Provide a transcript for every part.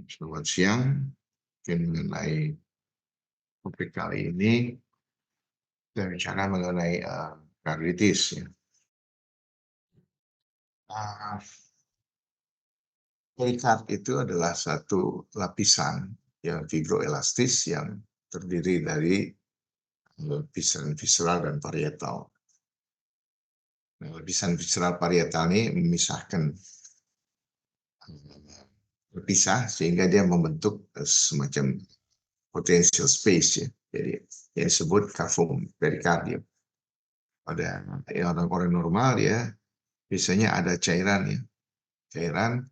Selamat siang, mungkin mengenai topik kali ini kita bicara mengenai karditis ya. Ah, Perikard itu adalah satu lapisan yang fibroelastis yang terdiri dari lapisan visceral dan parietal. Nah, lapisan visceral parietal ini memisahkan berpisah sehingga dia membentuk semacam potential space ya. Jadi yang disebut cavum perikardium. Pada orang-orang normal ya biasanya ada cairan ya, cairan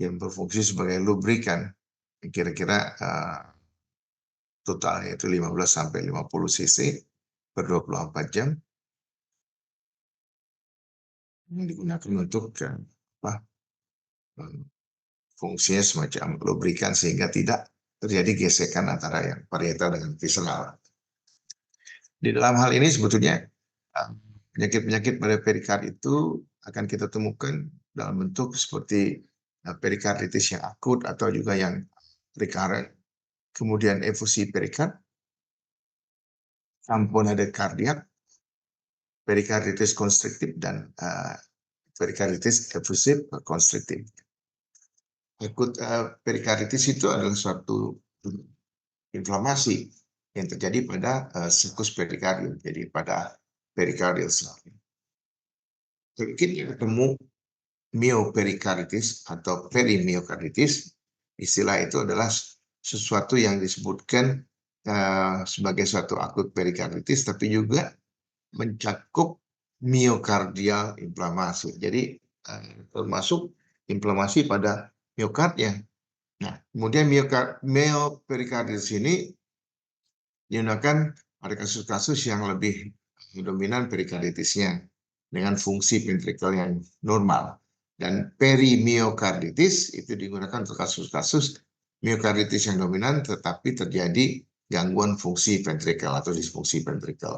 yang berfungsi sebagai lubrikan. Kira-kira totalnya itu 15 sampai 50 cc per 24 jam yang digunakan untuk fungsinya semacam lubrikan sehingga tidak terjadi gesekan antara yang parietal dengan visceral. Di dalam hal ini sebetulnya penyakit-penyakit pada perikard itu akan kita temukan dalam bentuk seperti perikarditis yang akut atau juga yang recurrent, kemudian efusi perikard, tamponade kardiak, perikarditis konstriktif, dan perikarditis efusif konstriktif. Akut perikarditis itu adalah suatu inflamasi yang terjadi pada siklus perikardium, jadi pada pericardial cell. Mungkin ketemu mioperikarditis atau perimiokarditis, istilah itu adalah sesuatu yang disebutkan sebagai suatu akut perikarditis, tapi juga mencakup miokardial inflamasi. Jadi termasuk inflamasi pada miokardnya. Nah, kemudian mioperikarditis ini digunakan pada kasus-kasus yang lebih dominan perikarditisnya dengan fungsi ventrikel yang normal. Dan perimiokarditis itu digunakan untuk kasus-kasus miokarditis yang dominan tetapi terjadi gangguan fungsi ventrikel atau disfungsi ventrikel.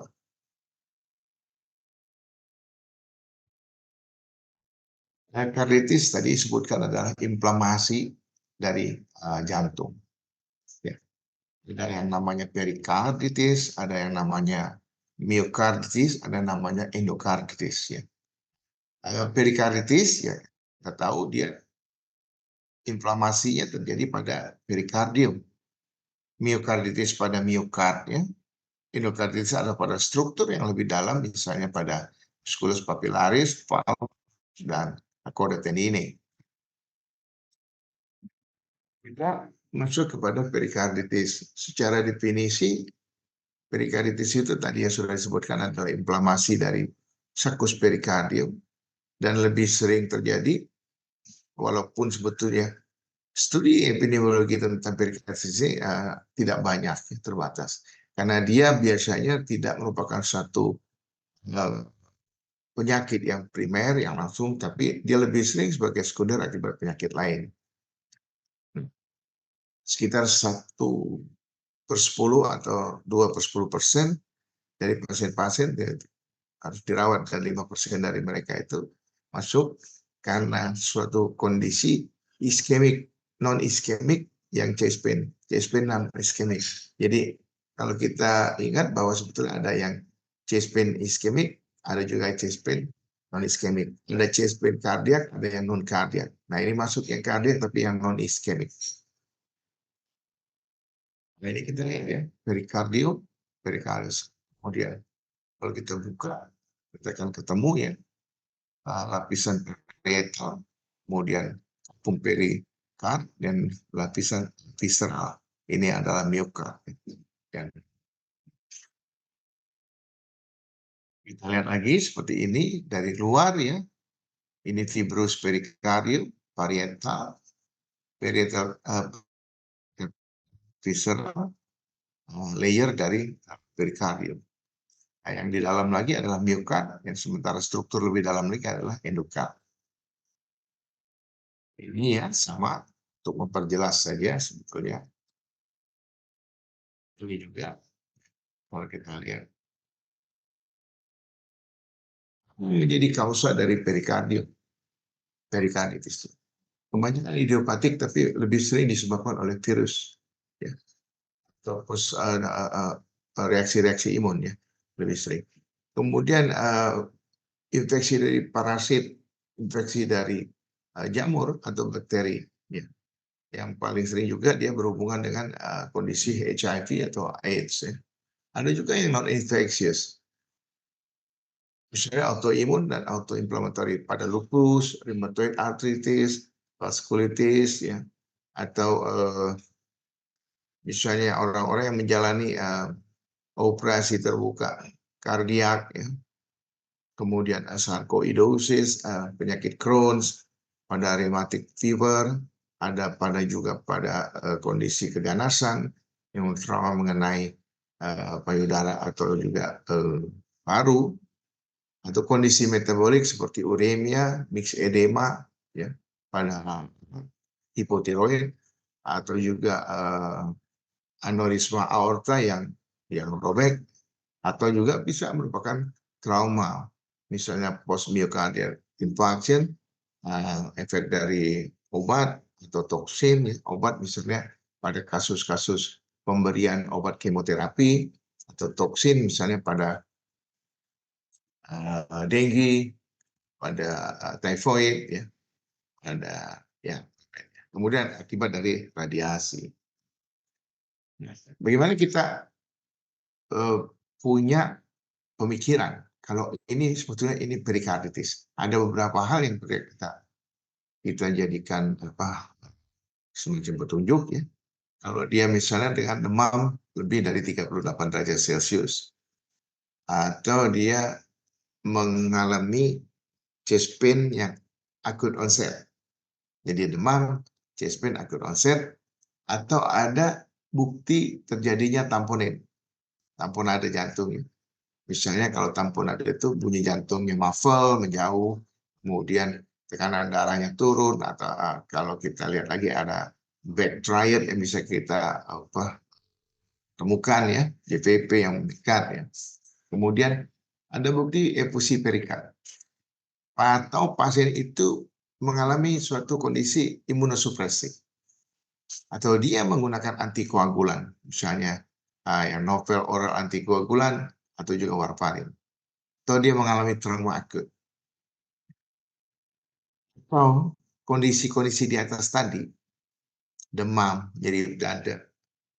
Karditis tadi disebutkan adalah inflamasi dari jantung. Ya. Ada yang namanya perikarditis, ada yang namanya miokarditis, ada yang namanya endokarditis. Ya. Perikarditis ya kita tahu dia inflamasinya terjadi pada perikardium. Miokarditis pada miokard ya. Endokarditis adalah pada struktur yang lebih dalam, misalnya pada musculus papillaris, valve, dan chordae tendineae. Kita masuk kepada perikarditis. Secara definisi, perikarditis itu tadi yang sudah disebutkan adalah inflamasi dari sakus perikardium dan lebih sering terjadi walaupun sebetulnya studi epidemiologi tentang perikarditis ini tidak banyak, terbatas. Karena dia biasanya tidak merupakan satu penyakit yang primer, yang langsung, tapi dia lebih sering sebagai sekunder akibat penyakit lain. Sekitar 1/10 atau 2/10% dari pasien-pasien harus dirawat, dan 5% dari mereka itu masuk karena suatu kondisi iskemik, non iskemik yang chest pain non iskemik. Jadi kalau kita ingat bahwa sebetulnya ada yang chest pain iskemik, ada juga chest pain non iskemik. Ada chest pain kardiak, ada yang non kardiak. Nah, ini masuk yang kardiak tapi yang non iskemik. Nah, ini kita lihat ya, perikardium, perikardius. Kemudian kalau kita buka, kita akan ketemu ya lapisan parietal, kemudian cavum perikard, dan lapisan visceral. Ini adalah miokard. Dan kita lihat lagi seperti ini dari luar ya. Ini fibrous perikardium, parietal, visceral, layer dari perikardium. Nah, yang di dalam lagi adalah miokard, yang sementara struktur lebih dalam lagi adalah endokard. Ini ya sama untuk memperjelas saja sebetulnya. Ini juga kalau kita lihat menjadi kausa dari perikarditis. kebanyakan idiopatik tapi lebih sering disebabkan oleh virus, ya, atau reaksi-reaksi imun, ya, lebih sering. Kemudian infeksi dari parasit, infeksi dari jamur atau bakteri, ya. Yang paling sering juga dia berhubungan dengan kondisi HIV atau AIDS, ya. Ada juga yang non infectious, misalnya autoimun dan autoinflammatory pada lupus, rheumatoid arthritis, vaskulitis, ya, atau misalnya orang-orang yang menjalani operasi terbuka kardiak, ya. Kemudian sarkoidosis, penyakit Crohn's, pada rheumatic fever, ada juga pada kondisi keganasan yang trauma mengenai payudara atau juga paru, atau kondisi metabolik seperti uremia, mixed edema, ya, pada hipotiroid, atau juga aneurisma aorta yang robek, atau juga bisa merupakan trauma, misalnya post myocardial infarction, efek dari obat atau toksin, ya, obat misalnya pada kasus-kasus pemberian obat kemoterapi, atau toksin misalnya pada dengue, pada typhoid, ya, ada, ya. Kemudian akibat dari radiasi. Bagaimana kita punya pemikiran kalau ini sebetulnya ini perikarditis. Ada beberapa hal yang perlu kita jadikan semacam petunjuk, ya. Kalau dia misalnya dengan demam lebih dari 38 derajat Celcius, atau dia mengalami chest pain yang acute onset, jadi demam, chest pain acute onset, atau ada bukti terjadinya tamponade jantung, ya. Misalnya kalau tamponade itu bunyi jantungnya muffle, menjauh, kemudian tekanan darahnya turun, atau kalau kita lihat lagi ada back triad yang bisa kita temukan, ya, JVP yang meningkat, ya. Kemudian ada bukti efusi perikard, atau pasien itu mengalami suatu kondisi imunosupresi, atau dia menggunakan antikoagulan, misalnya yang novel oral antikoagulan atau juga warfarin, atau dia mengalami trauma akut, atau kondisi-kondisi di atas tadi, demam, jadi dada,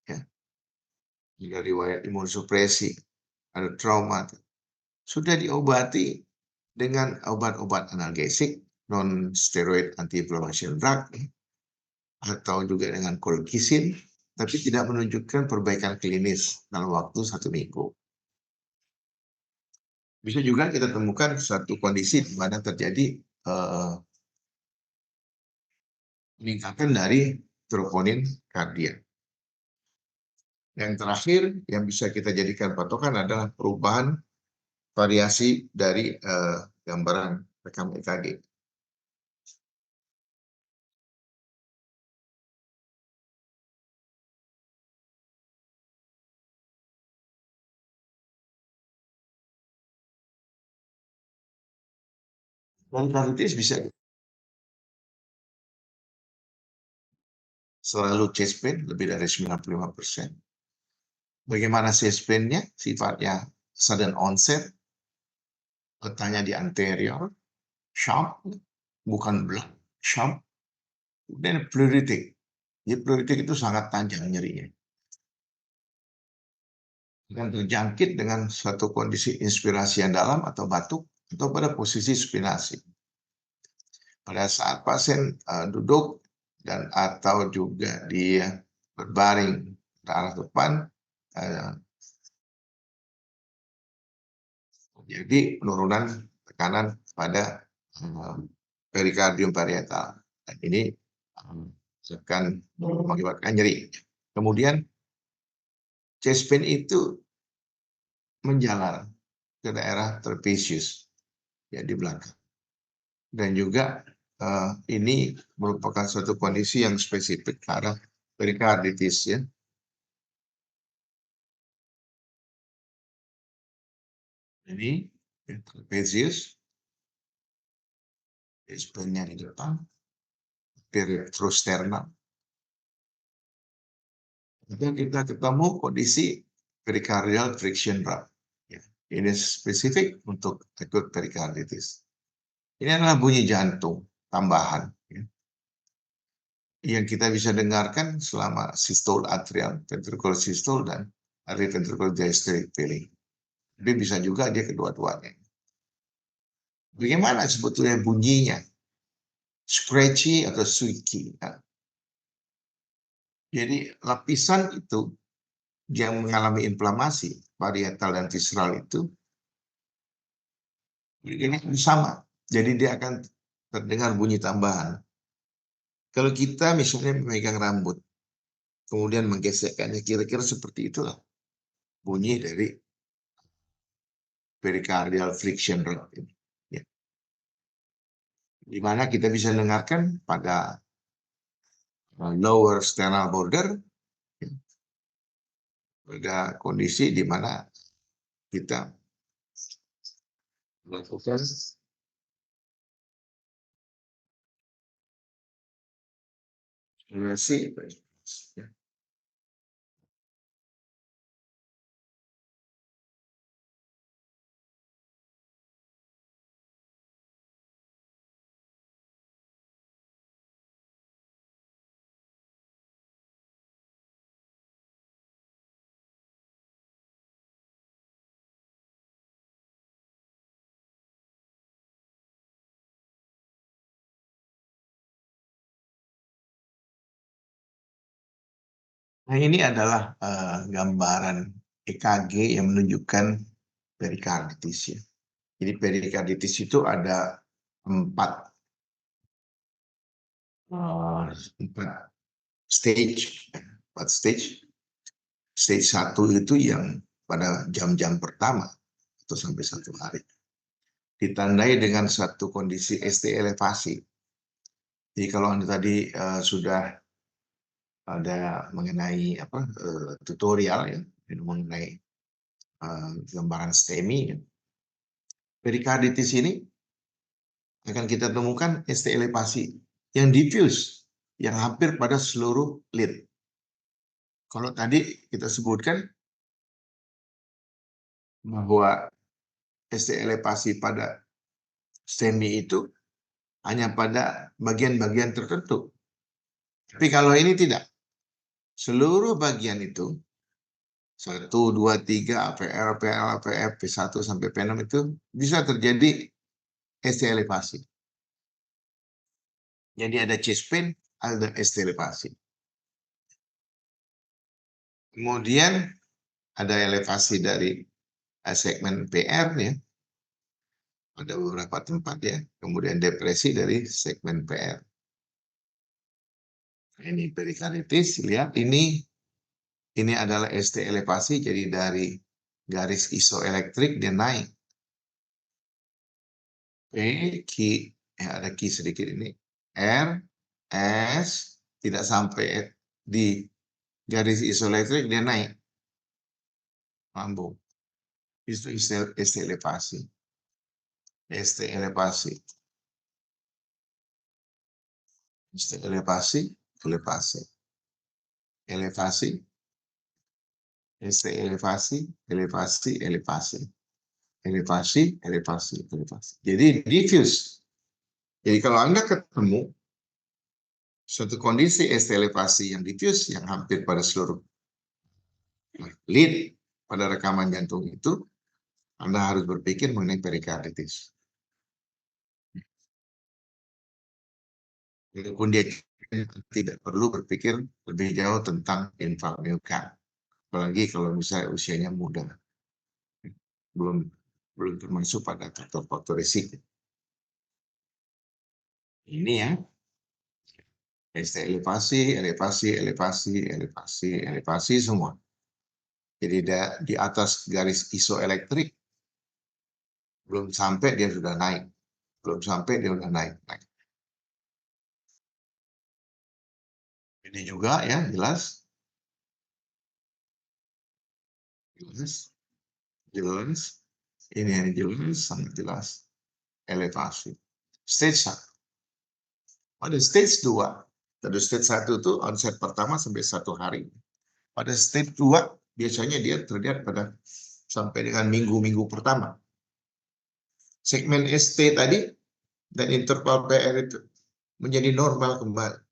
ya, juga riwayat imunosupresi, ada trauma, sudah diobati dengan obat-obat analgesik, non steroid anti-inflammation drug, atau juga dengan colchicine, tapi tidak menunjukkan perbaikan klinis dalam waktu 1 minggu. Bisa juga kita temukan suatu kondisi di mana terjadi peningkatan dari troponin kardiak. Yang terakhir yang bisa kita jadikan patokan adalah perubahan variasi dari gambaran rekam EKG. Dan praktis bisa selalu chest pain lebih dari 95%. Bagaimana chest pain-nya? Sifatnya sudden onset, letaknya di anterior, sharp, bukan blunt, sharp, dan pleuritic. Jadi pleuritic itu sangat tajam nyerinya. Dan terjangkit dengan suatu kondisi inspirasi yang dalam atau batuk, atau pada posisi supinasi. Pada saat pasien duduk dan atau juga dia berbaring ke arah depan, jadi penurunan tekanan pada perikardium parietal. Dan ini akan mengakibatkan nyeri. Kemudian chest pain itu menjalar ke daerah trapezius, ya, di belakang. Dan juga ini merupakan suatu kondisi yang spesifik pada perikarditis, ya. Ini trapezius, chest pain-nya di depan, peretrosternal. Dan kita ketemu kondisi pericardial friction rate. Ya, ini spesifik untuk akut perikarditis. Ini adalah bunyi jantung tambahan, ya, yang kita bisa dengarkan selama sistole atrial, ventricular systole, dan ventricular diastolic filling. Tapi bisa juga dia kedua-duanya. Bagaimana sebetulnya bunyinya? Scratchy atau squeaky. Nah, jadi lapisan itu yang mengalami inflamasi parietal dan visceral itu ini sama. Jadi dia akan terdengar bunyi tambahan. Kalau kita misalnya memegang rambut, kemudian menggesekkannya, kira-kira seperti itulah bunyi dari pericardial friction rate ini. Ya. Di mana kita bisa dengarkan pada lower sternal border, ya, pada kondisi di mana kita melakukan eksplorasi, ya. Nah, ini adalah gambaran EKG yang menunjukkan perikarditis, ya. Jadi perikarditis itu ada empat stage. Stage 1 itu yang pada jam-jam pertama atau sampai 1 hari. Ditandai dengan satu kondisi ST elevasi. Jadi kalau Anda tadi sudah ada mengenai tutorial, ya, mengenai gambaran STEMI, ya. Perikarditis ini akan kita temukan ST elevasi yang diffuse, yang hampir pada seluruh lid. Kalau tadi kita sebutkan bahwa ST elevasi pada STEMI itu hanya pada bagian-bagian tertentu. Tapi kalau ini tidak. Seluruh bagian itu 1, 2, 3, APL, APL, APF, P1 sampai P6 itu bisa terjadi ST elevasi. Jadi ada chest pain, ada ST elevasi. Kemudian ada elevasi dari segmen PR, ya. Ada beberapa tempat, ya. Kemudian depresi dari segmen PR. Ini perikarditis, lihat ini adalah ST elevasi, jadi dari garis isoelektrik dia naik. P, Q, ada Q sedikit ini, R, S, tidak sampai di garis isoelektrik dia naik, lambung. Itu ST elevasi. ST elevasi. ST elevasi, elevasi. Elevasi, ST elevasi, elevasi, elevasi. Elevasi, elevasi, elevasi. Jadi diffuse. Jadi kalau Anda ketemu suatu kondisi ST elevasi yang diffuse, yang hampir pada seluruh lead pada rekaman jantung itu, Anda harus berpikir mengenai perikarditis. Walaupun dia tidak perlu berpikir lebih jauh tentang infark miokard, apalagi kalau misalnya usianya muda, belum termasuk pada faktor-faktor risiko. Ini ya, ST elevasi, elevasi, elevasi, elevasi, elevasi semua. Jadi di atas garis isoelektrik belum sampai dia sudah naik, belum sampai dia sudah naik. Ini juga ya jelas, jelas. Ini yang jelas, sangat jelas. Elevasi. Stage 1. Pada stage 2, Pada stage 1 itu onset pertama sampai 1 hari. Pada stage 2 biasanya dia terlihat pada sampai dengan minggu-minggu pertama. Segmen ST tadi dan interval PR itu menjadi normal kembali.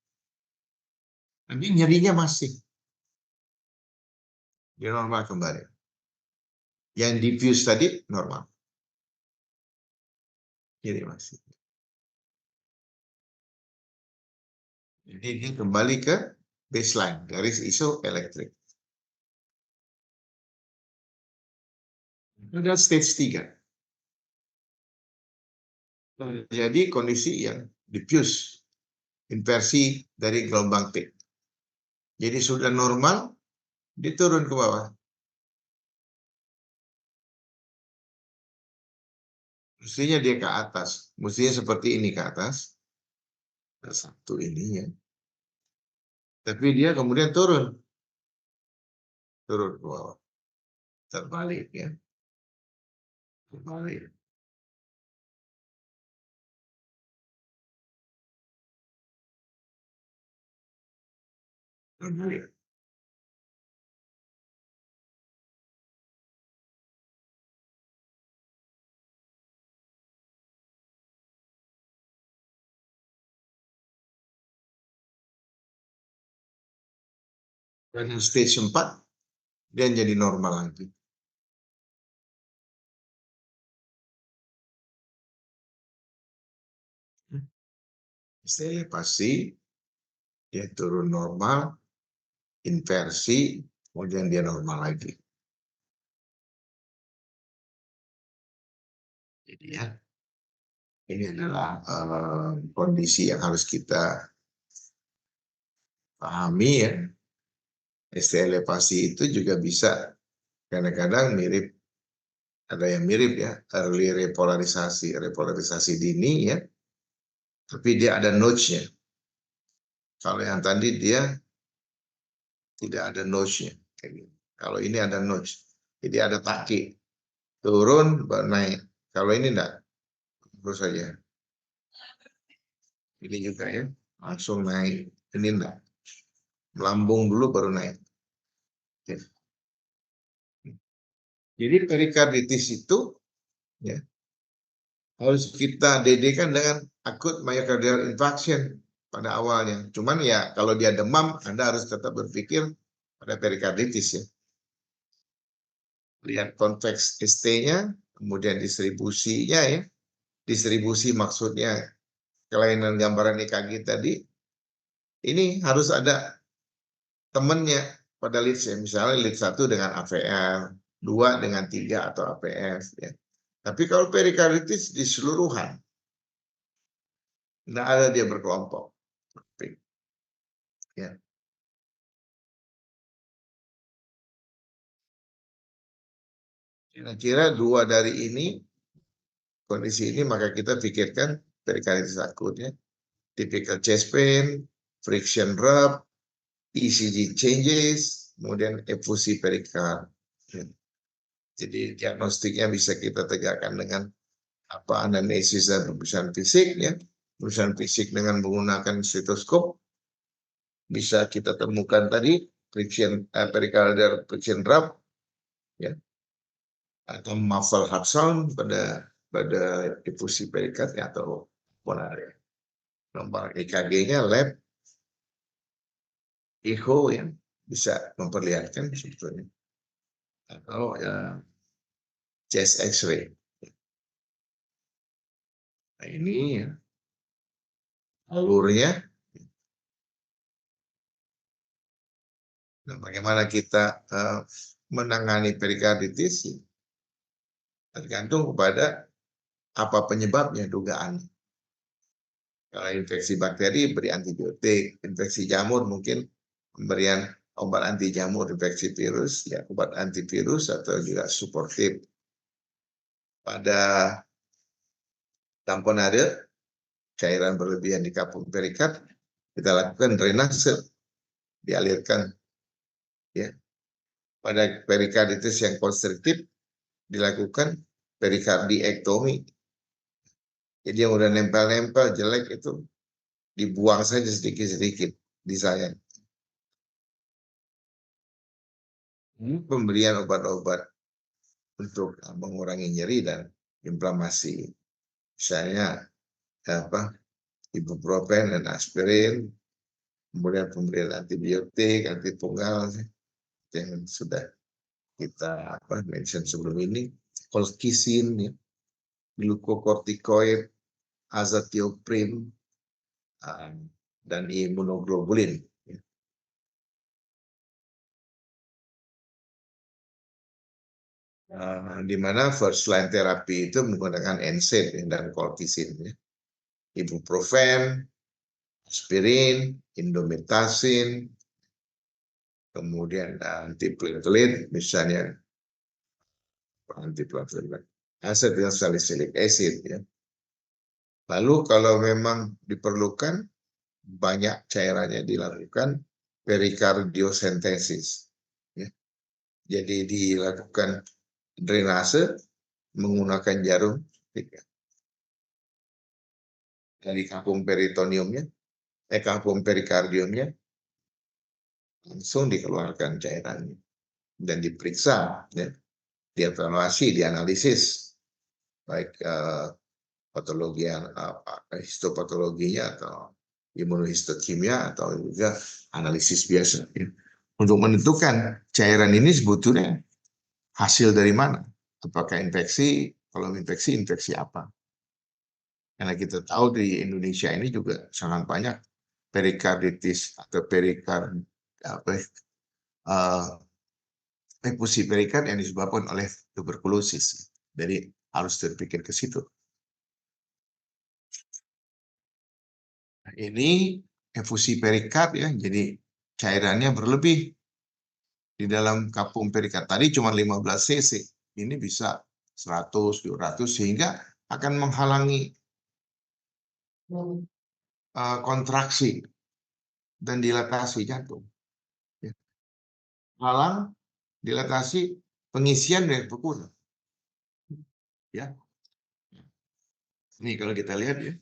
Tapi nyerinya masih dia normal kembali. Yang diffuse tadi normal. Jadi masih. Jadi dia kembali ke baseline, garis isoelektrik. Ada stage 3. Jadi kondisi yang diffuse, inversi dari gelombang T. Jadi sudah normal, diturun ke bawah. Mestinya dia ke atas, mestinya seperti ini ke atas. Satu ini ya. Tapi dia kemudian turun ke bawah. Terbalik ya. Terbalik. Terbalik. Dan stage 4 dia jadi normal lagi. Setelah pasti dia turun normal, inversi, kemudian dia normal lagi. Jadi ya, ini adalah kondisi yang harus kita pahami ya. ST elevasi itu juga bisa kadang-kadang mirip, ada yang mirip ya, early repolarisasi dini ya, tapi dia ada notch-nya. Kalau yang tadi dia tidak ada notch-nya. Kalau ini ada notch, jadi ada taki, turun baru naik. Kalau ini enggak, terus saja. Ini juga ya, langsung naik. Ini enggak, melambung dulu baru naik. Jadi perikarditis itu ya, harus kita dedekan dengan akut myocardial infarction pada awalnya. Cuman ya kalau dia demam, Anda harus tetap berpikir pada perikarditis ya. Lihat konteks ST-nya, kemudian distribusinya ya. Distribusi maksudnya kelainan gambaran EKG tadi. Ini harus ada temennya pada leads ya. Misalnya lead 1 dengan AVR, 2 dengan 3 atau APF ya. Tapi kalau perikarditis diseluruhan, tidak ada dia berkelompok. Ya. Kira-kira 2 dari ini, kondisi ini maka kita pikirkan perikarditis akut ya. Typical chest pain, friction rub, ECG changes, kemudian efusi perikard. Ya. Jadi diagnostiknya bisa kita tegakkan dengan apa anamnesis dan pemeriksaan fisik ya. Pemeriksaan fisik dengan menggunakan stetoskop bisa kita temukan tadi pericardial friction rub ya, atau muffled heart sound pada efusi perikard atau pulmonary. Nomor EKG-nya lab echo yang bisa memperlihatkan sebetulnya, atau ya chest X-ray. Nah, ini ya, alurnya. Nah, bagaimana kita menangani perikarditis tergantung kepada apa penyebabnya, dugaan. Kalau infeksi bakteri beri antibiotik, infeksi jamur mungkin pemberian obat anti jamur, infeksi virus ya obat antivirus atau juga suportif. Pada tamponade, cairan berlebihan di kapung perikard, kita lakukan drainase, dialirkan ya. Pada perikarditis yang konstriktif dilakukan perikardiektomi. Jadi yang udah nempel-nempel jelek itu dibuang saja sedikit-sedikit. desired. Pemberian obat-obat untuk mengurangi nyeri dan inflamasi, misalnya ibuprofen dan aspirin, kemudian pemberian antibiotik, antitunggal yang sudah kita mention sebelum ini, colchicine, glukokortikoid, azathioprim, dan imunoglobulin. Di mana first line terapi itu menggunakan NSAID dan colchicine, ibuprofen, aspirin, indomethacin, kemudian antiplatelet, misalnya antiplatelet, acetylsalicylic acid, ya. Lalu kalau memang diperlukan, banyak cairannya dilakukan perikardiosentesis, ya. Jadi dilakukan drainase menggunakan jarum dari kapung peritoneumnya, kapung perikardiumnya, langsung dikeluarkan cairannya dan diperiksa, ya, dievaluasi, dianalisis, baik patologi histopatologinya atau imunohistokimia atau juga analisis biasa, ya, untuk menentukan cairan ini sebetulnya hasil dari mana, apakah infeksi, kalau infeksi apa. Karena kita tahu di Indonesia ini juga sangat banyak perikarditis atau efusi perikard yang disebabkan oleh tuberkulosis. Jadi harus terpikir ke situ. Nah, ini efusi perikard, ya, jadi cairannya berlebih di dalam kapung perikard. Tadi cuma 15 cc, ini bisa 100, 200, sehingga akan menghalangi kontraksi dan dilatasi jantung. Halang dilatasi pengisian dari berkurang. Ya. Ini kalau kita lihat, ya,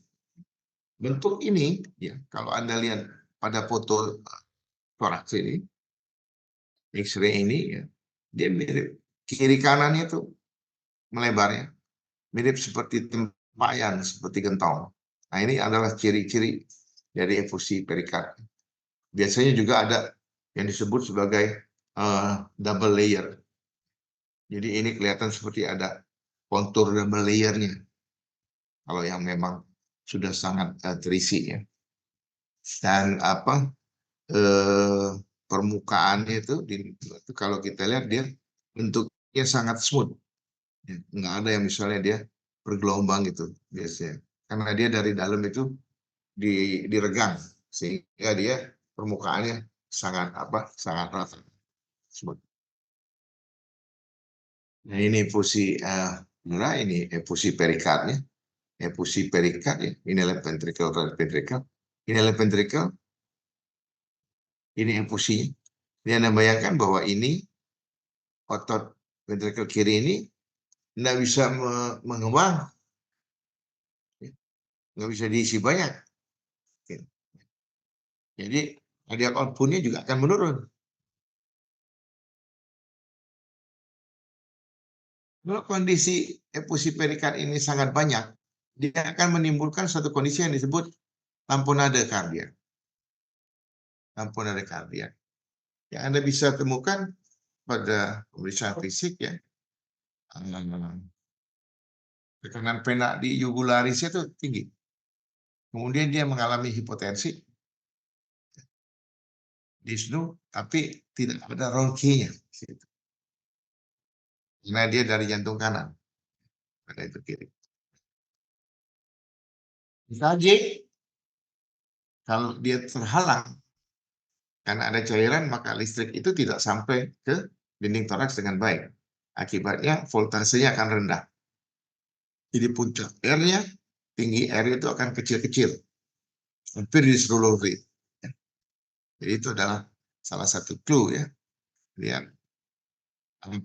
bentuk ini, ya, kalau Anda lihat pada foto toraks ini, X-ray ini, ya, dia mirip kiri kanannya itu melebarnya, mirip seperti tempayan, seperti gentong. Nah, ini adalah ciri-ciri dari efusi perikard. Biasanya juga ada yang disebut sebagai double layer. Jadi ini kelihatan seperti ada kontur double layernya. Kalau yang memang sudah sangat terisi, ya. Dan permukaannya itu kalau kita lihat dia bentuknya sangat smooth. Ya, nggak ada yang misalnya dia bergelombang gitu biasanya. Karena dia dari dalam itu diregang sehingga dia permukaannya sangat rata. Smooth. Nah, ini efusi ini efusi perikardnya. Efusi perikard, ya. Ini left ventricle, right ventricle. Ini left ventricle. Ini efusinya. Ini Anda bayangkan bahwa ini otot ventricle kiri ini tidak bisa mengembang, nggak bisa diisi banyak. Jadi cardiac output-nya juga akan menurun. Kalau kondisi efusi perikard ini sangat banyak, dia akan menimbulkan suatu kondisi yang disebut tamponade kardiak. Tamponade kardiak. Yang Anda bisa temukan pada pemeriksaan fisik, ya. Tekanan vena di jugularisnya itu tinggi. Kemudian dia mengalami hipotensi, dyspnea, tapi tidak ada ronkinya. Karena dia dari jantung kanan, pada itu kiri. EKG, kalau dia terhalang karena ada cairan, maka listrik itu tidak sampai ke dinding toraks dengan baik. Akibatnya voltasenya akan rendah. Jadi puncak R-nya tinggi, R itu akan kecil-kecil, hampir di seluruh ring. Jadi itu adalah salah satu clue, ya. Lihat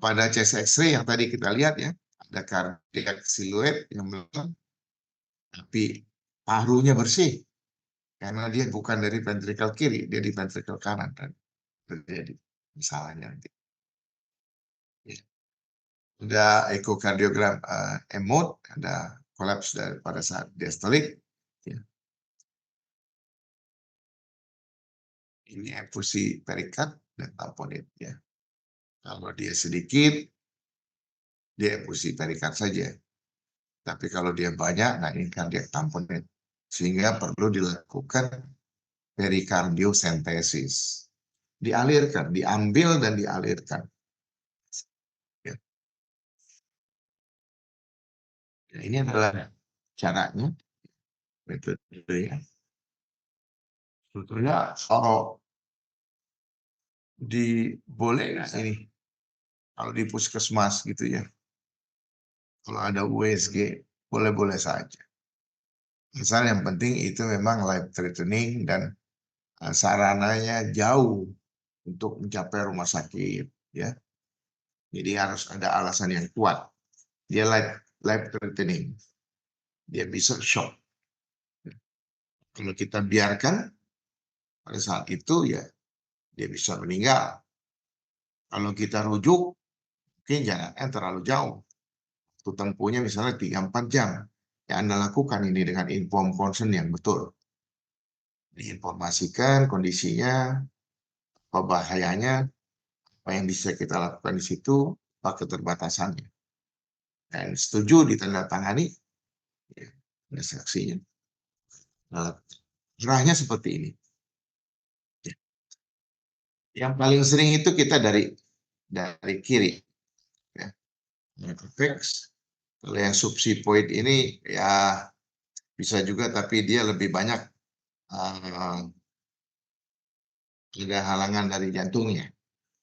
pada chest X-ray yang tadi kita lihat, ya, ada cardiac siluet yang melengkung, tapi parunya bersih. Karena dia bukan dari ventrikel kiri, dia di ventrikel kanan dan terjadi masalahnya nanti. Ya. Ada ekokardiogram mode, ada kolaps pada saat diastolik. Ya. Ini efusi perikard dan tamponit. Ya. Kalau dia sedikit, dia efusi perikard saja. Tapi kalau dia banyak, nah ini kardiak tamponit. Sehingga perlu dilakukan perikardiosentesis. Dialirkan, diambil dan dialirkan. Ya. Nah, ini adalah caranya, metodenya. Sebetulnya kalau boleh nggak ini, kalau di puskesmas gitu ya, kalau ada USG, boleh-boleh saja. Misal yang penting itu memang life threatening dan sarananya jauh untuk mencapai rumah sakit, ya. Jadi harus ada alasan yang kuat. Dia life threatening, dia bisa shock. Kalau kita biarkan pada saat itu ya dia bisa meninggal. Kalau kita rujuk, mungkin jangan terlalu jauh. Waktu tempuhnya misalnya 3-4 jam. Ya Anda lakukan ini dengan informed consent yang betul. Diinformasikan kondisinya, apa bahayanya, apa yang bisa kita lakukan di situ, apa keterbatasannya. Dan setuju ditandatangani, ya, ada saksinya. Nah, gerahnya seperti ini. Ya. Yang paling sering itu kita dari kiri. Ya. Kalau yang subsipoid ini ya bisa juga, tapi dia lebih banyak ada halangan dari jantungnya,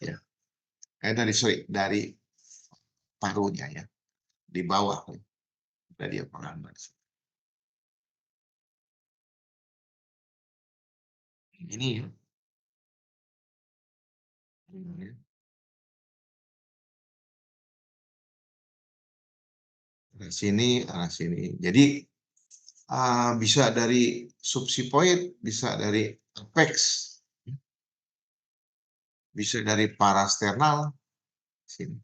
ya. Dari parunya ya, di bawah ya. Dari penghambat. Ini ya. Arah sini. Jadi bisa dari subsipoid, bisa dari apex, bisa dari parasternal, sini,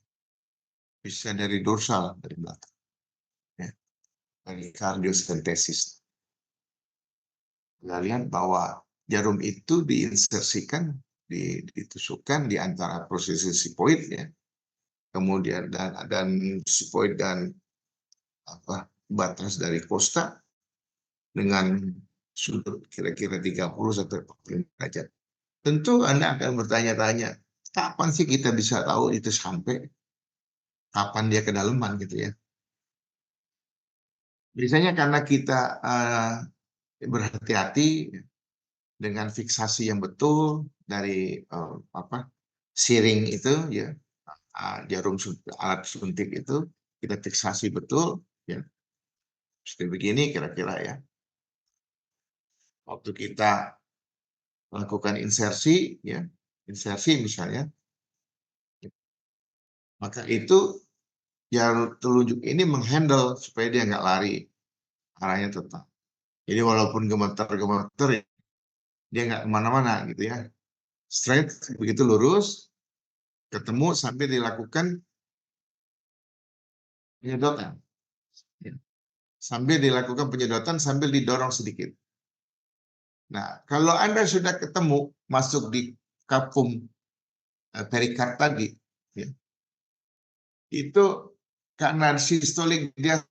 bisa dari dorsal dari belakang, ya. Dari kardiosentesis. Kita lihat bahwa jarum itu diinsersikan, ditusukkan di antara posisi sipoid, ya. Kemudian dan sipoid dan batas dari kosta dengan sudut kira-kira 30-40 derajat. Tentu Anda akan bertanya-tanya, kapan sih kita bisa tahu itu sampai? Kapan dia kedalaman gitu ya? Biasanya karena kita berhati-hati dengan fiksasi yang betul dari siring itu ya, jarum alat suntik itu kita fiksasi betul ya. Seperti begini kira-kira ya. Waktu kita melakukan insersi ya, insersi misalnya, maka itu jarum telunjuk ini menghandle supaya dia nggak lari, arahnya tetap. Jadi walaupun gemeter-gemeter dia nggak kemana-mana gitu ya, straight begitu lurus, ketemu sampai dilakukan penyedotan, ya. Sambil dilakukan penyedotan sambil didorong sedikit. Nah, kalau Anda sudah ketemu masuk di kapum perikard tadi, ya, itu karena sistolik dia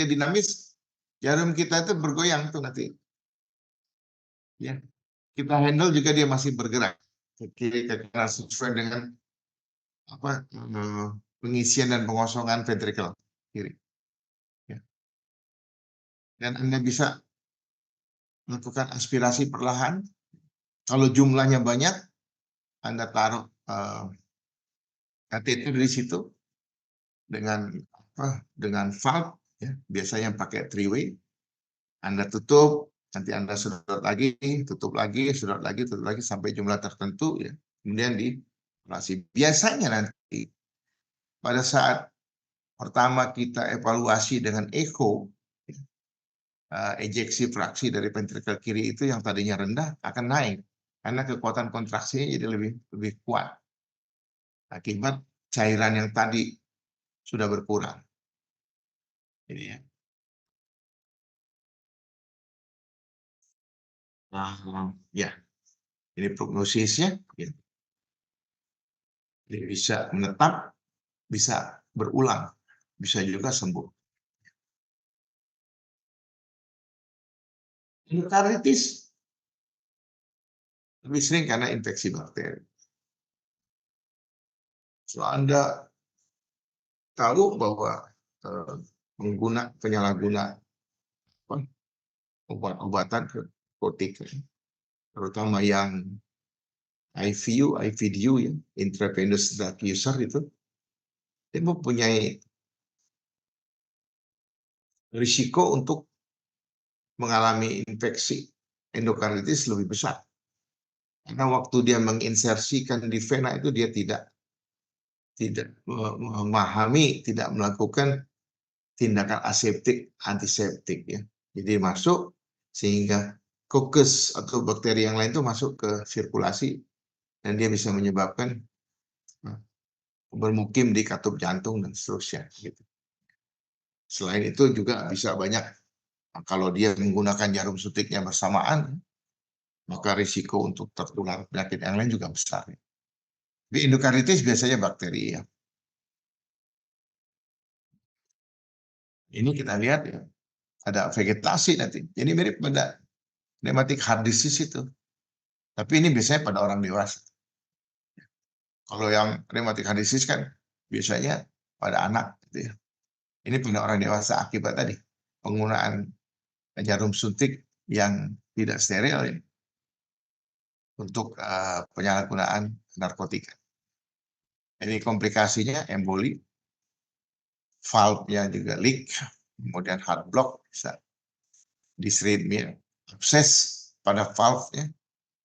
dinamis, jarum kita itu bergoyang tuh nanti. Ya, kita handle juga dia masih bergerak ke kiri ke kanan sesuai dengan pengisian dan pengosongan ventrikel kiri. Ya. Dan Anda bisa melakukan aspirasi perlahan. Kalau jumlahnya banyak, Anda taruh kateter di situ dengan valve, ya, biasanya pakai 3-way. Anda tutup, nanti Anda sedot lagi, tutup lagi, sedot lagi, tutup lagi sampai jumlah tertentu, ya. Kemudian dioperasi. Biasanya nanti pada saat pertama kita evaluasi dengan echo, ejeksi fraksi dari ventrikel kiri itu yang tadinya rendah akan naik karena kekuatan kontraksinya jadi lebih kuat akibat cairan yang tadi sudah berkurang. Jadi ya. Ya, ini prognosisnya ya. Jadi bisa menetap, bisa berulang, bisa juga sembuh. Endokarditis lebih sering karena infeksi bakteri. So Anda tahu bahwa penyalahguna obat-obatan narkotika, terutama yang IVU, IVDU ya, intravenous drug user itu, dia mempunyai risiko untuk mengalami infeksi endokarditis lebih besar. Karena waktu dia menginsersikan di vena itu dia tidak memahami, tidak melakukan tindakan aseptik, antiseptik ya. Jadi masuk sehingga kokus atau bakteri yang lain itu masuk ke sirkulasi dan dia bisa menyebabkan bermukim di katup jantung dan seterusnya gitu. Selain itu juga bisa banyak kalau dia menggunakan jarum suntiknya bersamaan, maka risiko untuk tertular penyakit yang lain juga besar. Di endokarditis biasanya bakteri ya. Ini kita lihat ya, ada vegetasi nanti. Jadi mirip pada rheumatic heart disease itu. Tapi ini biasanya pada orang dewasa. Kalau yang rheumatic heart disease kan biasanya pada anak gitu ya. Ini pada orang dewasa akibat tadi penggunaan jarum suntik yang tidak steril ya, untuk penyalahgunaan narkotika. Jadi komplikasinya emboli, valve-nya juga leak, kemudian heart block, bisa disritmia, abses pada valve-nya,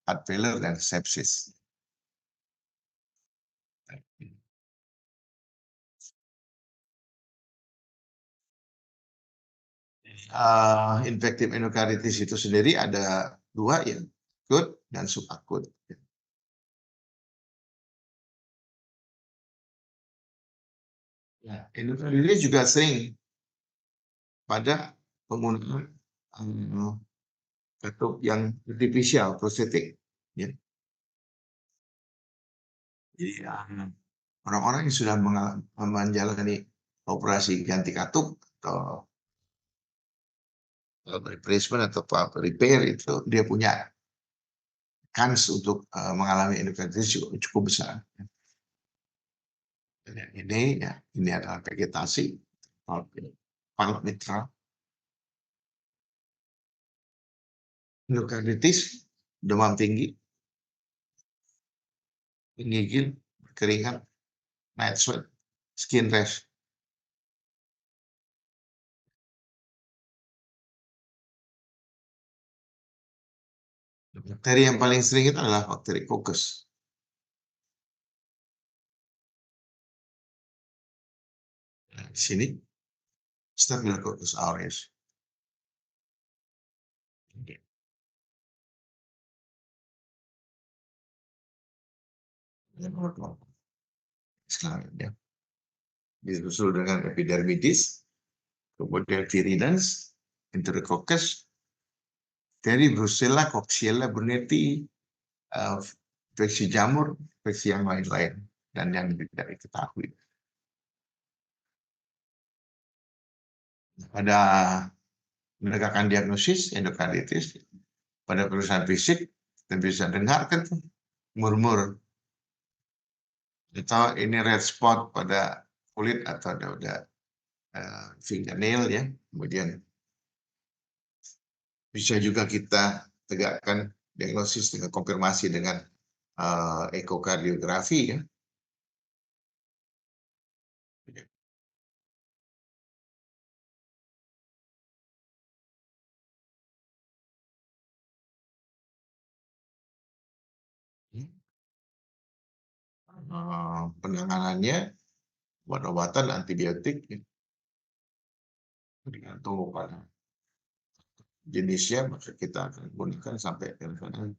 heart failure, dan sepsis. Infektif endokarditis itu sendiri ada dua ya, akut dan subakut. Ya, endokarditis juga sering pada penggunaan katup yang artifisial, prostetik. Ya. Jadi orang-orang yang sudah menjalani operasi ganti katup atau replacement atau repair itu dia punya kans untuk mengalami endokarditis cukup besar. Dan ini adalah vegetasi valve mitral. Endokarditis, demam tinggi, menggigil, keringat, night sweat, skin rash. Bakteri yang paling sering itu adalah bakteri kokus. Nah, di sini Staphylococcus aureus. Sekarang ya. Disusul dengan epidermidis, kemudian viridans, enterococcus, dari Brucella, Coxiella, Burnetii, infeksi jamur, infeksi yang lain-lain, dan yang tidak diketahui. Pada menegakkan diagnosis endokarditis, pada perusahaan fisik, kita bisa dengarkan murmur atau ini red spot pada kulit atau ada fingernail ya, kemudian bisa juga kita tegakkan diagnosis dengan konfirmasi dengan ekokardiografi ya. Penanganannya obat-obatan antibiotik ya, tergantung pada jenisnya, maka kita akan gunakan sampai kadang-kadang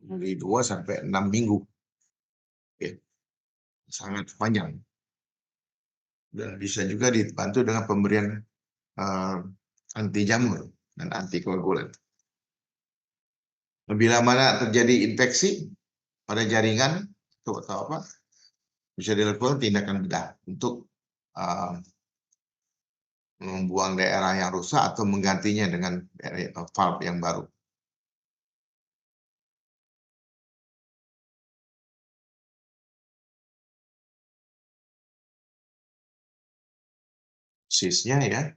dari 2 sampai 6 minggu. Ya, sangat panjang. Dan bisa juga dibantu dengan pemberian anti jamur dan antikoagulan. Bila mana terjadi infeksi pada jaringan atau apa, bisa dilakukan tindakan bedah untuk membuang daerah yang rusak atau menggantinya dengan valve yang baru. Sisnya ya,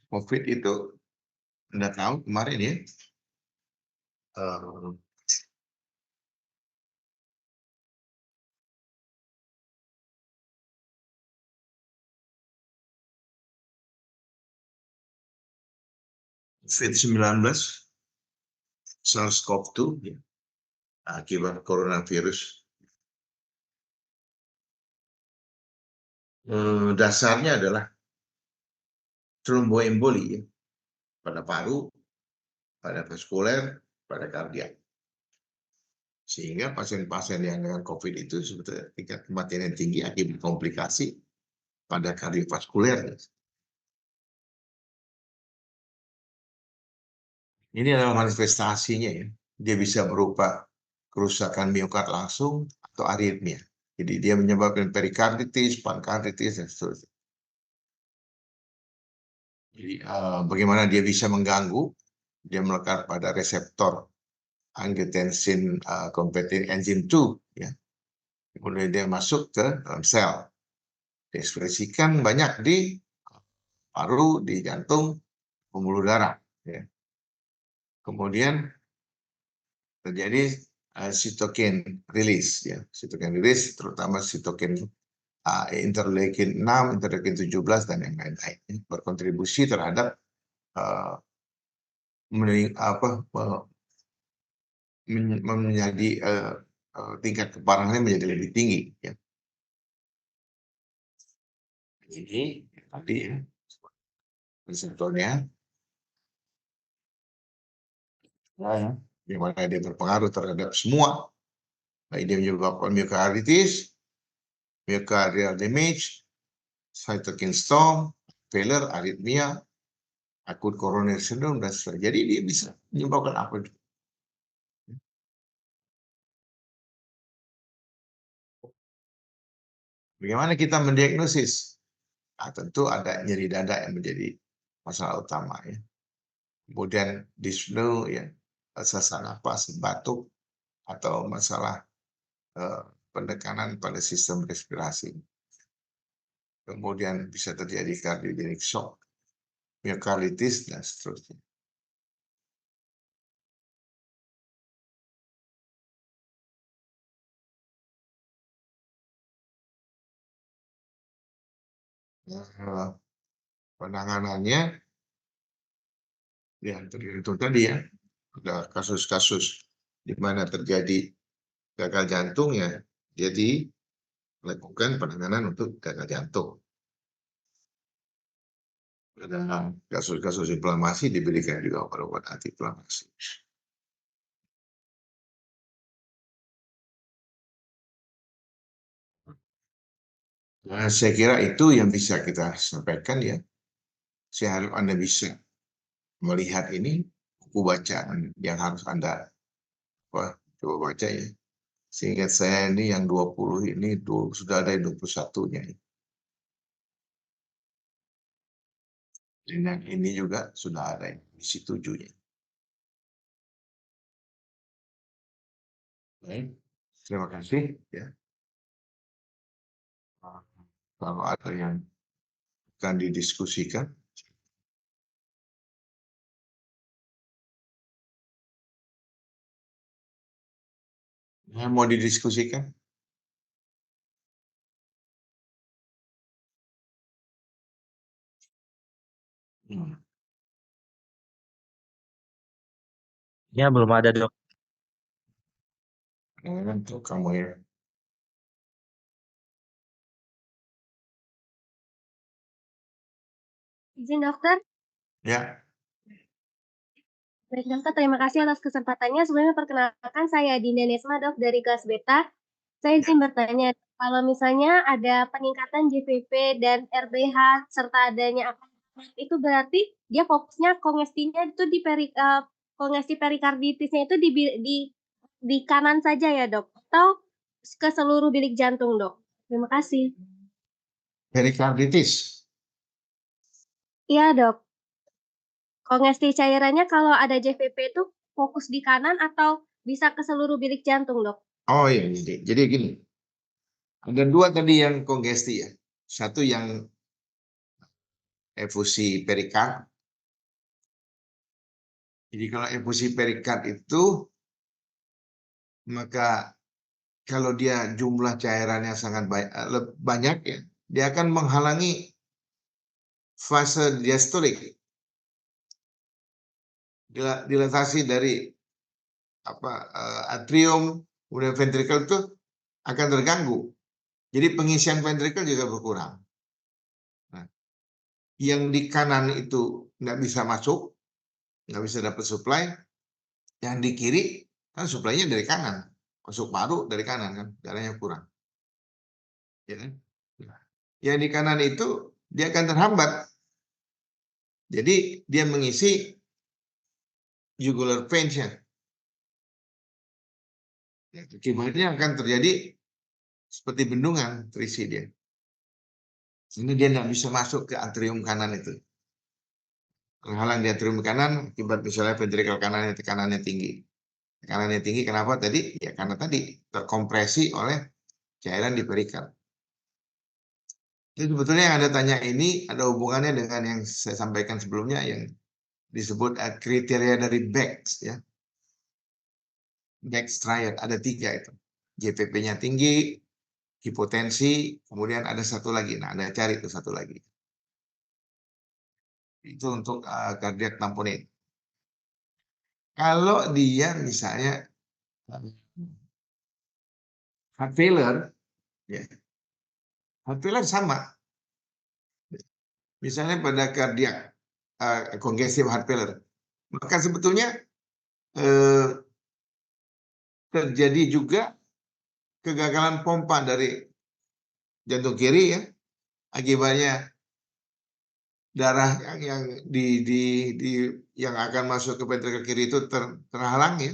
COVID itu Anda tahu kemarin ya, COVID-19, SARS-CoV-2 ya, akibat coronavirus. Dasarnya adalah tromboemboli ya, pada paru, pada vaskuler, pada kardiak. Sehingga pasien-pasien yang dengan COVID itu sebetulnya tingkat kematian yang tinggi akibat komplikasi pada kardiovaskuler. Ini adalah manifestasinya ya. Dia bisa berupa kerusakan miokard langsung atau aritmia. Jadi dia menyebabkan perikarditis, pankarditis, dan seterusnya. Jadi bagaimana dia bisa mengganggu? Dia melekat pada reseptor angiotensin converting enzyme 2 ya. Kemudian dia masuk ke dalam sel. Diekspresikan banyak di paru, di jantung, pembuluh darah ya. Kemudian terjadi sitokin release ya. Sitokin release terutama sitokin interleukin 6, interleukin 17 dan yang lain-lain berkontribusi terhadap menjadi tingkat keparahannya menjadi lebih tinggi ya. Ini tadi ya reseptornya di mana dia berpengaruh terhadap semua. Baik dia menyebabkan myokarditis, myocardial damage, cytokine storm, failure, aritmia, akut coronary syndrome dan sebagainya. Jadi dia bisa menyebabkan apa itu? Bagaimana kita mendiagnosis? Tentu ada nyeri dada yang menjadi masalah utama ya. Kemudian dyspnea ya, sesak napas, batuk, atau masalah penekanan pada sistem respirasi. Kemudian bisa terjadi cardiogenic shock, myokarditis, dan seterusnya. Penanganannya ya tergantung tadi ya, ada kasus-kasus di mana terjadi gagal jantung ya, jadi lakukan penanganan untuk gagal jantung. Ada kasus-kasus inflamasi diberikan juga obat anti-inflamasi. Nah, saya kira itu yang bisa kita sampaikan ya. Saya harap Anda bisa melihat ini buku bacaan yang harus Anda coba baca ya. Seingat saya ini yang 20 ini sudah ada 21-nya. Dan yang ini juga sudah ada misi 7-nya. Baik, terima kasih ya. Kalau ada yang akan didiskusikan. Yang mau didiskusikan? Ya, belum ada, Dok. Untuk kamu ya. Izin dokter. Ya, Baik dokter, terima kasih atas kesempatannya. Sebelumnya perkenalkan saya Dinda Nesma dok dari kelas beta. Saya ya. izin bertanya, kalau misalnya ada peningkatan JVP dan RBH serta adanya apa itu berarti dia fokusnya kongestinya itu di kongesti perikarditisnya itu di kanan saja ya dok? Atau ke seluruh bilik jantung dok? Terima kasih. Perikarditis. Iya dok. Kongesti cairannya kalau ada JVP itu fokus di kanan atau bisa ke seluruh bilik jantung, Dok? Oh iya, jadi gini. Ada dua tadi yang kongesti ya. Satu yang efusi perikard. Jadi kalau efusi perikard itu, maka kalau dia jumlah cairannya sangat banyak ya, dia akan menghalangi fase diastolik, dilatasi dari atrium, kemudian ventrikel itu akan terganggu. Jadi pengisian ventrikel juga berkurang. Nah, yang di kanan itu nggak bisa masuk, nggak bisa dapat supply. Yang di kiri kan supply-nya dari kanan, masuk paru dari kanan kan, darahnya kurang. Ya kan? Nah, yang di kanan itu dia akan terhambat. Jadi dia mengisi jugular veins-nya. Akibatnya akan terjadi seperti bendungan terisi dia. Sehingga dia tidak bisa masuk ke atrium kanan itu. Terhalang di atrium kanan akibat misalnya ventrikel kanannya tinggi. Tekanannya tinggi kenapa tadi? Ya karena tadi terkompresi oleh cairan di perikard. Jadi sebetulnya yang Anda tanya ini ada hubungannya dengan yang saya sampaikan sebelumnya yang disebut kriteria dari Beck's ya. Beck's triad ada 3 itu. JPP-nya tinggi, hipotensi, kemudian ada satu lagi. Nah, Anda cari itu satu lagi. Itu untuk cardiac tamponade. Kalau dia misalnya heart failure, ya, heart failure sama. Misalnya pada cardiac congestive heart failure, maka sebetulnya terjadi juga kegagalan pompa dari jantung kiri ya, akibatnya darah yang di yang akan masuk ke ventrikel kiri itu terhalang ya.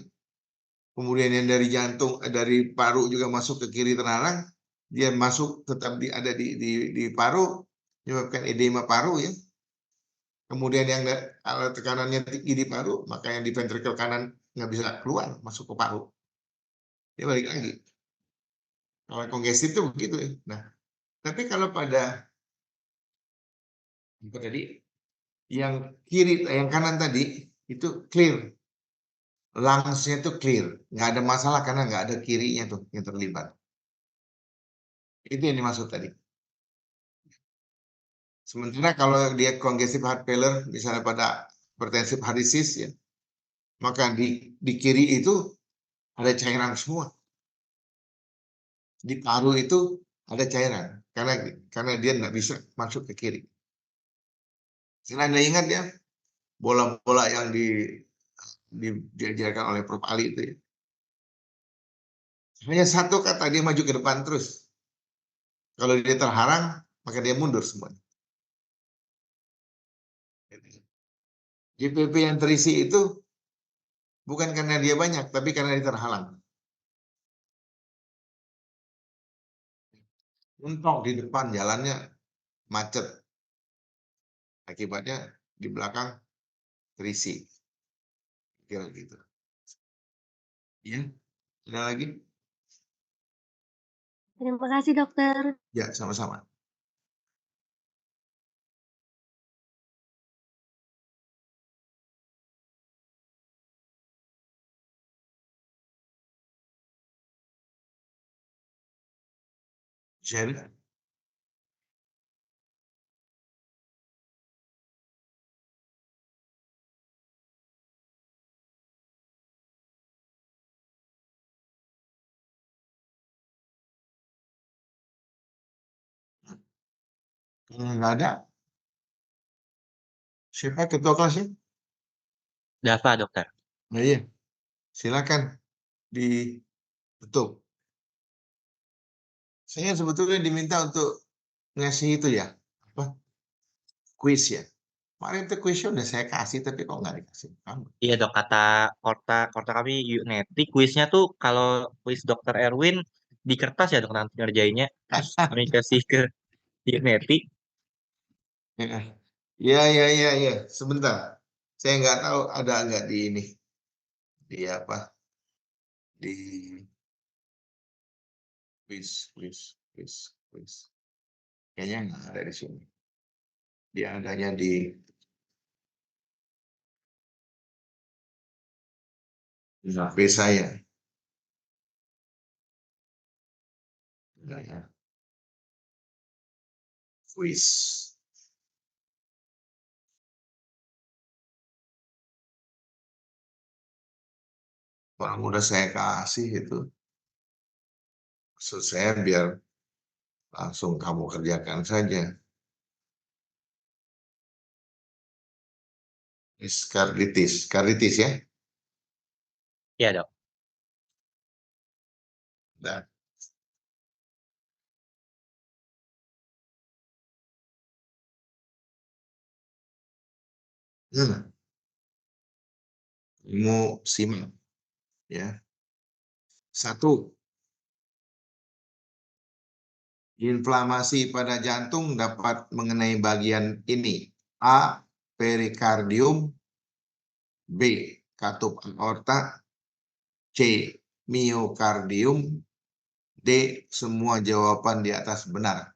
Kemudian yang dari jantung dari paru juga masuk ke kiri terhalang, dia masuk tetap ada di paru menyebabkan edema paru ya. Kemudian yang kalau tekanannya tinggi di paru, maka yang di ventrikel kanan nggak bisa keluar masuk ke paru. Dia balik lagi. Kalau kongestif itu begitu ya. Nah, tapi kalau pada apa tadi yang kiri, yang kanan tadi itu clear, lungsnya itu clear, nggak ada masalah karena nggak ada kirinya tuh yang terlibat. Itu yang dimaksud tadi. Sementara kalau dia congestive heart failure, misalnya pada hypertensive heart disease ya, maka di kiri itu ada cairan semua. Di paru itu ada cairan karena dia nggak bisa masuk ke kiri. Karena Anda ingat ya, bola-bola yang diajarkan oleh Prof. Ali itu ya. Hanya satu kata dia maju ke depan terus. Kalau dia terhalang, maka dia mundur semuanya. JPP yang terisi itu bukan karena dia banyak, tapi karena dia terhalang. Mentok di depan jalannya macet. Akibatnya di belakang terisi. Kira gitu. Ya, ada lagi? Terima kasih, dokter. Ya, sama-sama. Share. Nggak ada. Siapa ketua kelasnya? Dava, dokter. Nah, iya. Silakan ditutup. Saya sebetulnya diminta untuk ngasih itu ya, apa? Kuis ya. Kemarin itu kuisnya udah saya kasih, tapi kok nggak dikasih kamu? Iya dok, kata kota kami Uneti, kuisnya tuh kalau kuis dokter Erwin di kertas ya dok nanti ngerjainnya. Terus kami kasih ke Uneti. Ya, ya, ya, ya. Sebentar. Saya nggak tahu ada nggak di ini, di apa? Di kuis. Kayaknya nggak ada di sini. Dia adanya di HP saya. Nah, ya. Kuis. Orang udah saya kasih itu. Maksud saya biar langsung kamu kerjakan saja. Karditis ya. Iya dok. Nah, mau simak ya. Satu, inflamasi pada jantung dapat mengenai bagian ini. A. Perikardium. B. Katup aorta. C. Miokardium. D. Semua jawaban di atas benar.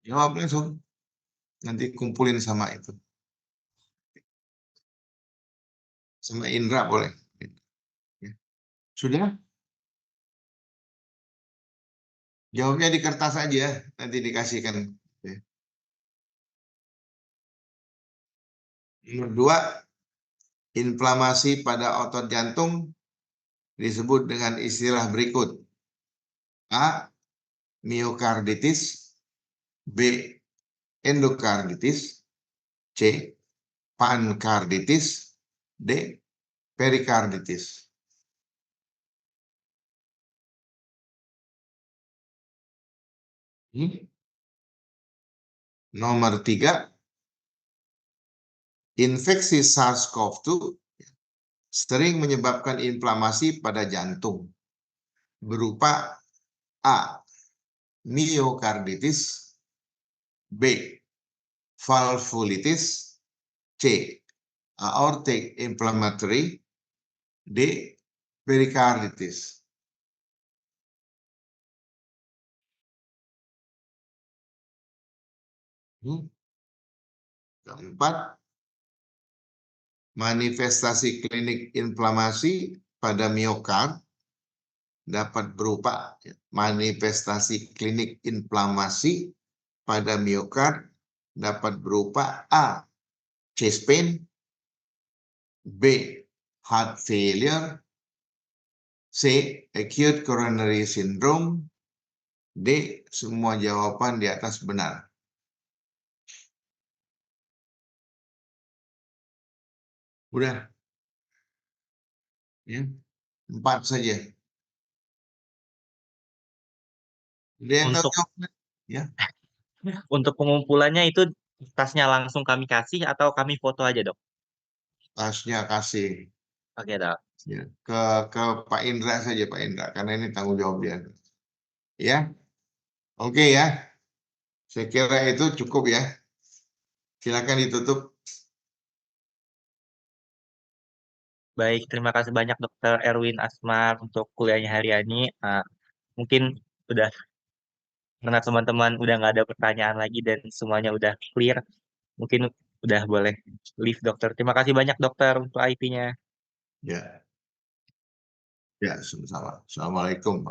Jawab langsung. Nanti kumpulin sama itu. Sama Indra boleh. Ya. Sudah? Jawabnya di kertas aja. Nanti dikasihkan. Ya. Nomor 2, inflamasi pada otot jantung disebut dengan istilah berikut. A. Miokarditis. B. Endokarditis. C. Pankarditis. D. Perikarditis. Nomor 3, infeksi SARS-CoV-2 sering menyebabkan inflamasi pada jantung berupa A. Miokarditis. B. Valvulitis. C. Aortic inflammatory. D. Perikarditis. Keempat, manifestasi klinik inflamasi pada miokard dapat berupa manifestasi klinik inflamasi pada miokard dapat berupa A. Chest pain. B. Heart failure. C. Acute coronary syndrome. D. Semua jawaban di atas benar. Udah. Ya. 4 saja. Dia yang tahu Untuk jawabnya. Ya. untuk pengumpulannya itu tasnya langsung kami kasih atau kami foto aja dok? Tasnya kasih. Oke dok. Ya. Ke Pak Indra saja, Pak Indra, karena ini tanggung jawab dia. Ya. Oke ya. Saya kira itu cukup ya. Silakan ditutup. Baik, terima kasih banyak Dokter Erwin Asmar untuk kuliahnya hari ini. Mungkin udah karena teman-teman udah nggak ada pertanyaan lagi dan semuanya udah clear, mungkin udah boleh leave dokter. Terima kasih banyak dokter untuk IP-nya. Ya. Ya, sama-sama. Assalamualaikum.